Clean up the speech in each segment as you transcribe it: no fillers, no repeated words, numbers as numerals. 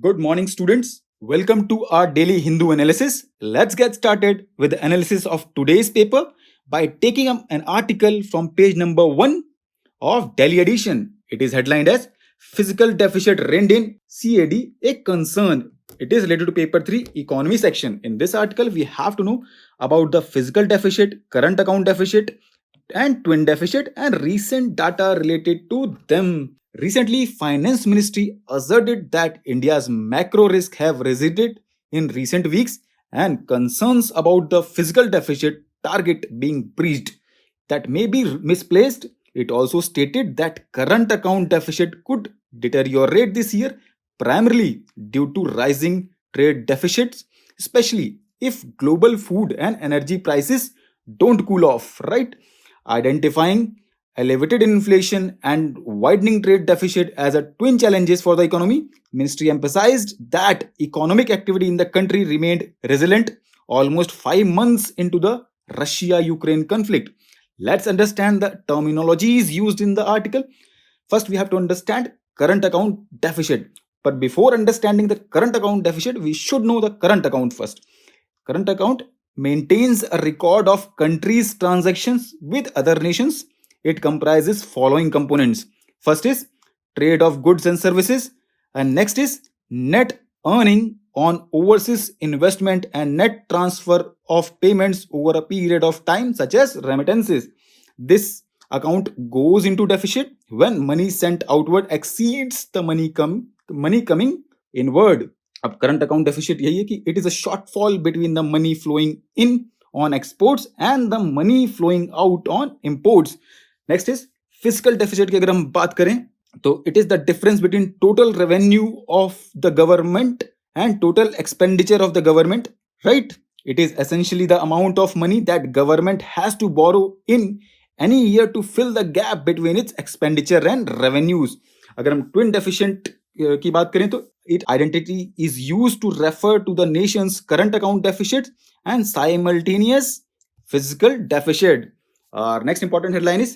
Good morning, students. Welcome to our daily Hindu analysis. Let's get started with the analysis of today's paper by taking up an article from page number 1 of Delhi edition. It is headlined as Physical Deficit Reined in CAD a Concern. It is related to paper 3 economy section. In this article, we have to know about the physical deficit, current account deficit, and twin deficit and recent data related to them. Recently, Finance Ministry asserted that India's macro risk have receded in recent weeks and concerns about the fiscal deficit target being breached that may be misplaced. It also stated that current account deficit could deteriorate this year primarily due to rising trade deficits, especially if global food and energy prices don't cool off, right? Identifying elevated inflation and widening trade deficit as a twin challenges for the economy, ministry emphasized that economic activity in the country remained resilient almost 5 months into the Russia-Ukraine conflict. Let's understand the terminologies used in the article. First, we have to understand current account deficit. But before understanding the current account deficit, we should know the current account first. Current account maintains a record of countries' transactions with other nations. It comprises following components. First is trade of goods and services, and next is net earning on overseas investment and net transfer of payments over a period of time, such as remittances. This account goes into deficit when money sent outward exceeds the money coming inward. अब current account deficit यही है कि it is a shortfall between the money flowing in on exports and the money flowing out on imports. Next is physical deficit की अगर हम बात करें तो it is the difference between total revenue of the government and total expenditure of the government, right? It is essentially the amount of money that government has to borrow in any year to fill the gap between its expenditure and revenues. अगर हम twin deficit की बात करें तो its identity is used to refer to the nation's current account deficit and simultaneous fiscal deficit. Our next important headline is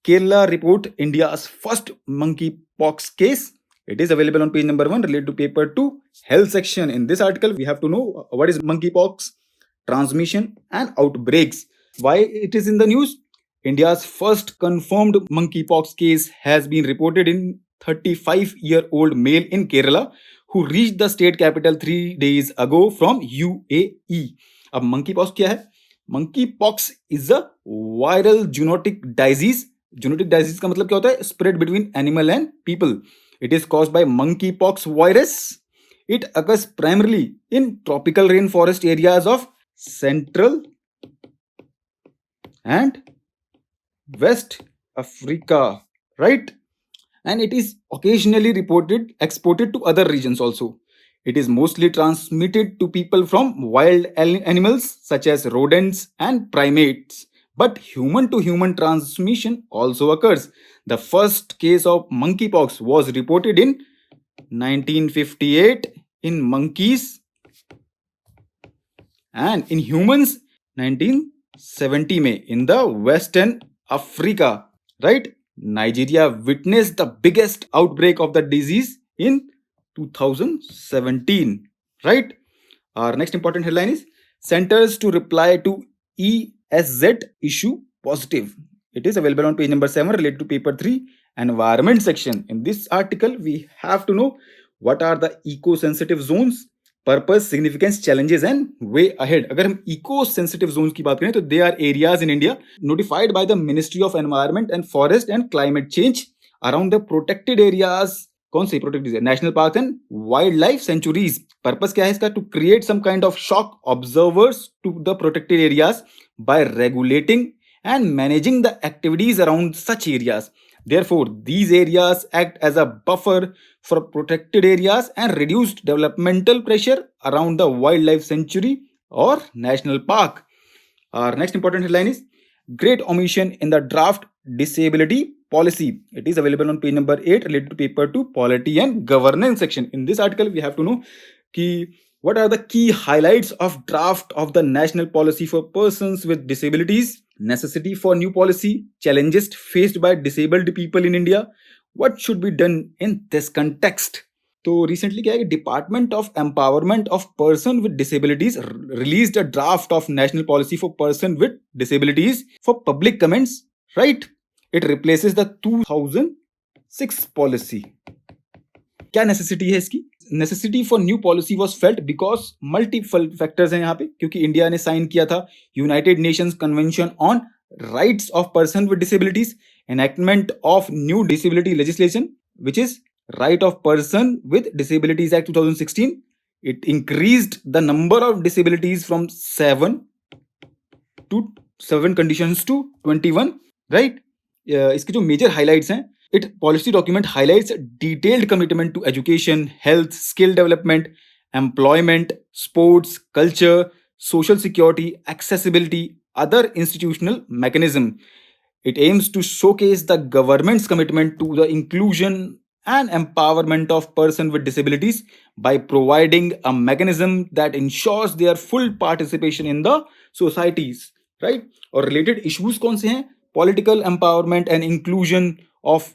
Kerala report India's first monkeypox case. It is available on page number 1 related to paper 2 health section. In this article, we have to know what is monkeypox, transmission and outbreaks. Why it is in the news? India's first confirmed monkeypox case has been reported in 35-year-old male in Kerala who reached the state capital 3 days ago from UAE. अब monkeypox क्या है? Monkeypox is a viral zoonotic disease. Zoonotic disease का मतलब क्या होता है? Spread between animal and people. It is caused by monkeypox virus. It occurs primarily in tropical rainforest areas of Central and West Africa, right? And it is occasionally exported to other regions also. It is mostly transmitted to people from wild animals such as rodents and primates. But human to human transmission also occurs. The first case of monkeypox was reported in 1958 in monkeys and in humans 1970 में in the Western Africa, right? Nigeria witnessed the biggest outbreak of the disease in 2017, right? Our next important headline is Centers to reply to ESZ issue positive. It is available on page number 7 related to paper 3 environment section. In this article, we have to know what are the eco-sensitive zones, purpose significance challenges and way ahead. अगर हम eco sensitive zones की बात करें तो they are areas in India notified by the ministry of environment and forest and climate change around the protected areas. कौन से protected area? National park and wild life sanctuaries. Purpose क्या है इसका? To create some kind of shock observers to the protected areas by regulating and managing the activities around such areas. Therefore, these areas act as a buffer for protected areas and reduced developmental pressure around the wildlife sanctuary or national park. Our next important headline is Great Omission in the Draft Disability Policy. It is available on page number 8 related to paper 2 Polity and Governance section. In this article, we have to know what are the key highlights of draft of the national policy for persons with disabilities, necessity for new policy, challenges faced by disabled people in India, what should be done in this context. तो recently क्या है कि department of empowerment of person with disabilities released a draft of national policy for person with disabilities for public comments, right? It replaces the 2006 policy. क्या necessity है इसकी? Necessity for new policy was felt because multiple factors हैं यहाँ पे, क्योंकि India ने sign किया था United Nations convention on rights of person with disabilities, enactment of new disability legislation, which is Right of Person with Disabilities Act 2016. It increased the number of disabilities from 7 conditions to 21, right? इसके जो major highlights हैं, it policy document highlights detailed commitment to education, health, skill development, employment, sports, culture, social security, accessibility, other institutional mechanism. It aims to showcase the government's commitment to the inclusion and empowerment of persons with disabilities by providing a mechanism that ensures their full participation in the societies, right? और related issues कौन से हैं? Political empowerment and inclusion of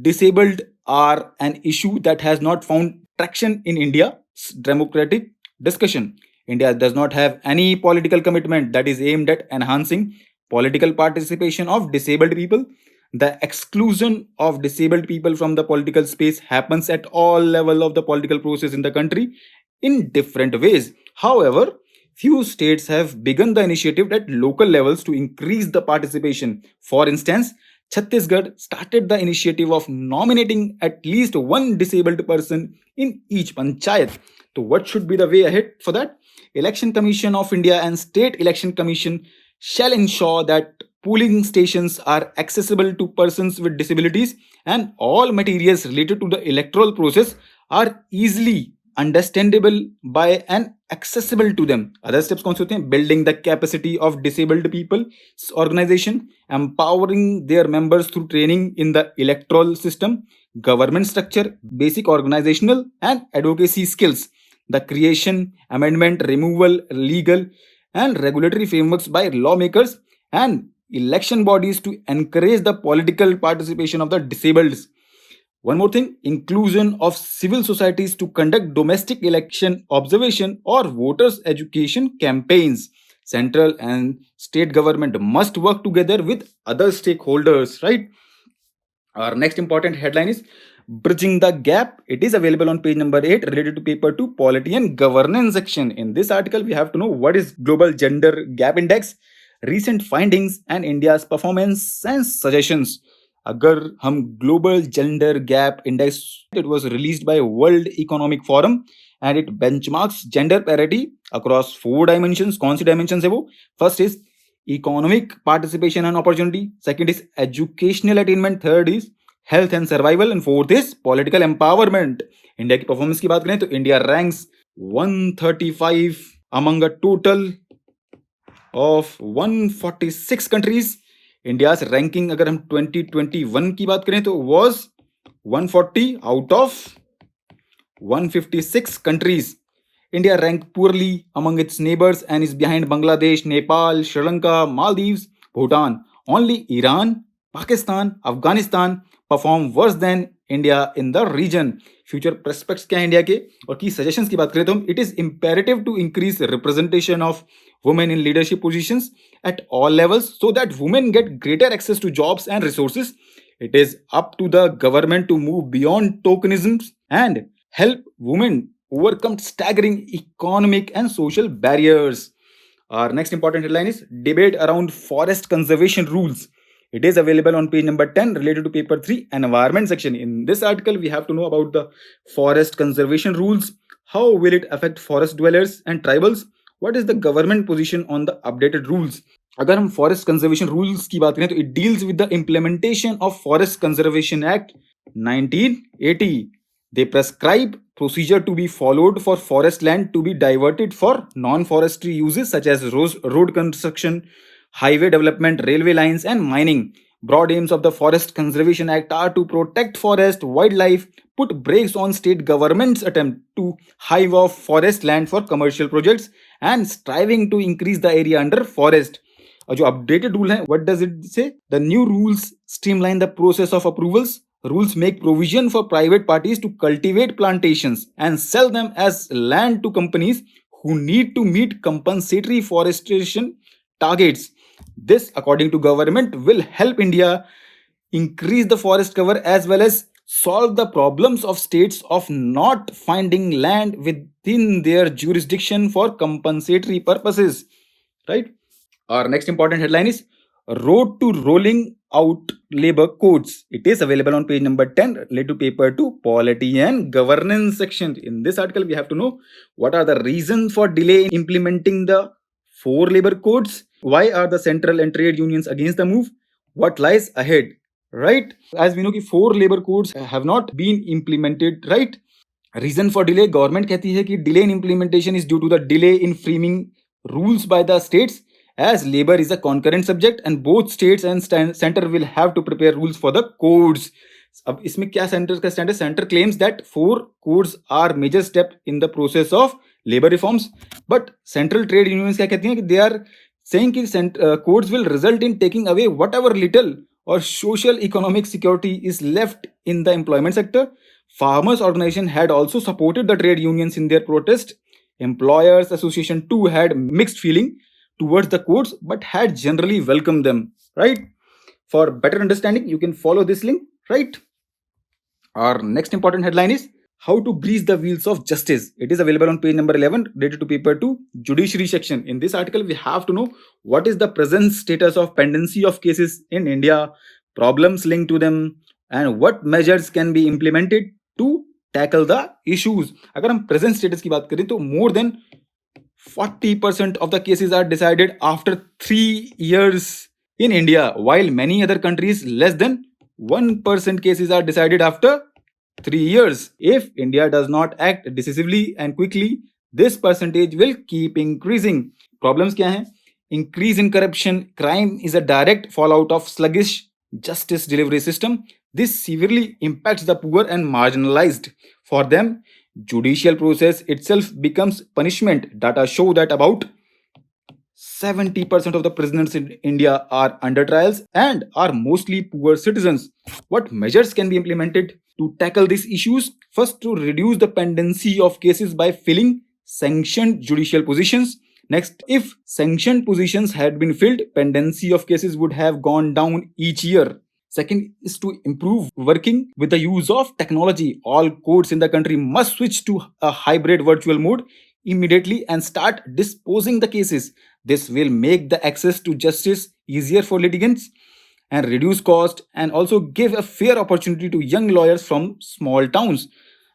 disabled are an issue that has not found traction in India's democratic discussion. India does not have any political commitment that is aimed at enhancing political participation of disabled people. The exclusion of disabled people from the political space happens at all levels of the political process in the country in different ways. However, few states have begun the initiative at local levels to increase the participation. For instance, Chhattisgarh started the initiative of nominating at least one disabled person in each panchayat. So what should be the way ahead for that? Election Commission of India and State Election Commission shall ensure that polling stations are accessible to persons with disabilities and all materials related to the electoral process are easily understandable by and accessible to them. Other steps कौन से होते हैं? Building the capacity of disabled people organization, empowering their members through training in the electoral system, government structure, basic organizational and advocacy skills, the creation, amendment, removal, legal and regulatory frameworks by lawmakers and election bodies to encourage the political participation of the disabled. One more thing, inclusion of civil societies to conduct domestic election observation or voters education campaigns. Central and state government must work together with other stakeholders, right? Our next important headline is Bridging the Gap. It is available on page number 8 related to paper 2 Polity and Governance section. In this article, we have to know what is Global Gender Gap Index, recent findings and India's performance and suggestions. अगर हम Global Gender Gap Index, it was released by World Economic Forum and it benchmarks gender parity across 4 dimensions. कौन सी dimensions है वो? First is economic participation and opportunity. Second is educational attainment. Third is health and survival. And fourth is political empowerment. India की performance की बात करें तो India ranks 135 among a total of 146 countries. India's ranking अगर हम 2021 की बात करें तो was 140 out of 156 countries. India ranked poorly among its neighbors and is behind Bangladesh, Nepal, Sri Lanka, Maldives, Bhutan. Only Iran, Pakistan, Afghanistan perform worse than India in the region. Future prospects क्या है India के और की suggestions की बात करें तो हम it is imperative to increase representation of women in leadership positions at all levels so that women get greater access to jobs and resources. It is up to the government to move beyond tokenism and help women overcome staggering economic and social barriers. Our next important headline is Debate around forest conservation rules. It is available on page number 10 related to paper 3 environment section. In this article, we have to know about the forest conservation rules. How will it affect forest dwellers and tribals? What is the government position on the updated rules? अगर हम forest conservation rules की बात करें तो it deals with the implementation of Forest Conservation Act 1980. They prescribe procedure to be followed for forest land to be diverted for non-forestry uses such as road construction, highway development, railway lines and mining. Broad aims of the Forest Conservation Act are to protect forest, wildlife, put brakes on state government's attempt to hive off forest land for commercial projects and striving to increase the area under forest. और जो updated rule है, what does it say? The new rules streamline the process of approvals, Rules make provision for private parties to cultivate plantations and sell them as land to companies who need to meet compensatory forestation targets. This, according to government, will help India increase the forest cover as well as solve the problems of states of not finding land within their jurisdiction for compensatory purposes. Right? Our next important headline is Road to Rolling Out Labor Codes. It is available on page number 10, related to paper 2, Polity and Governance section. In this article, we have to know what are the reasons for delay in implementing the 4 labor codes. Why are the central and trade unions against the move? What lies ahead? Right? As we know, 4 labor codes have not been implemented, right? Reason for delay, government कहती है कि delay in implementation is due to the delay in framing rules by the states, as labor is a concurrent subject and both states and center will have to prepare rules for the codes. अब इसमें क्या centre का stand है? Centre claims that 4 codes are major step in the process of labour reforms, but central trade unions क्या कहती हैं कि they are saying कि codes will result in taking away whatever little or social economic security is left in the employment sector. Farmers organization had also supported the trade unions in their protest. Employers association too had mixed feeling towards the codes but had generally welcomed them. Right? For better understanding, you can follow this link. Right? Our next important headline is How to Grease the Wheels of Justice. It is available on page number 11, related to paper 2, Judiciary section. In this article, we have to know what is the present status of pendency of cases in India, problems linked to them, and what measures can be implemented to tackle the issues. अगर हम present status की बात करें तो more than 40% of the cases are decided after 3 years in India, while many other countries less than 1% cases are decided after 3 years. If India does not act decisively and quickly, this percentage will keep increasing. Problems क्या हैं? Increase in corruption. Crime is a direct fallout of sluggish justice delivery system. This severely impacts the poor and marginalized. For them, judicial process itself becomes punishment. Data show that about 70% of the prisoners in India are under trials and are mostly poor citizens. What measures can be implemented to tackle these issues? First, to reduce the pendency of cases by filling sanctioned judicial positions. Next, if sanctioned positions had been filled, pendency of cases would have gone down each year. Second is to improve working with the use of technology. All courts in the country must switch to a hybrid virtual mode immediately and start disposing the cases. This will make the access to justice easier for litigants and reduce cost and also give a fair opportunity to young lawyers from small towns.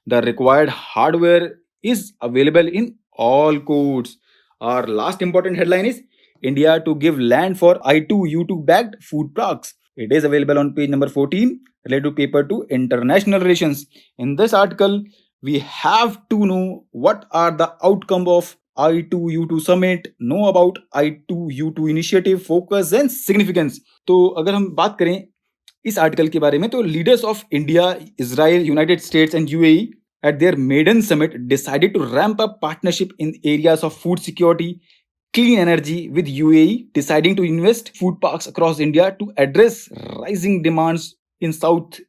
The required hardware is available in all courts. Our last important headline is India to give land for I2U2 backed food parks. It is available on page number 14, related to paper 2, international relations. In this article, we have to know what are the outcome of I2U2 summit, know about I2U2 initiative, focus and significance. तो अगर हम बात करें इस article के बारे में तो leaders of India, Israel, United states and UAE at their maiden summit decided to ramp up partnership in areas of food security, clean energy, with UAE deciding to invest food parks across India to address rising demands in South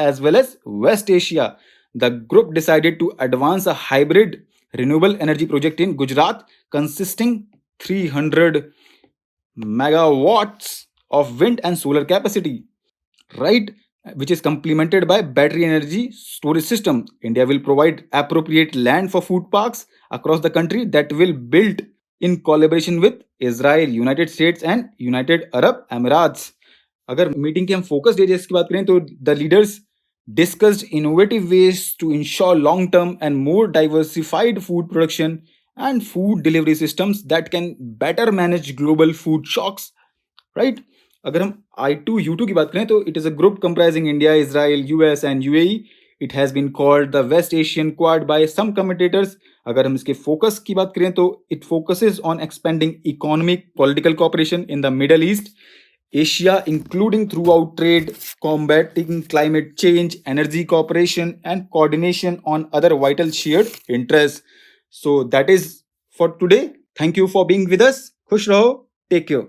as well as West Asia. The group decided to advance a hybrid renewable energy project in Gujarat consisting 300 megawatts of wind and solar capacity, right, which is complemented by battery energy storage system. India will provide appropriate land for food parks across the country that will build in collaboration with Israel, United States and United Arab Emirates. अगर meeting के हम focus areas की बात करें तो the leaders discussed innovative ways to ensure long-term and more diversified food production and food delivery systems that can better manage global food shocks, right? अगर हम I2U2 की बात करें तो it is a group comprising India, Israel, US and UAE. It has been called the West Asian Quad by some commentators. अगर हम इसके focus की बात करें तो it focuses on expanding economic, political cooperation in the Middle East, Asia, including throughout trade, combating climate change, energy cooperation, and coordination on other vital shared interests. So that is for today. Thank you for being with us. खुश रहो. Take care.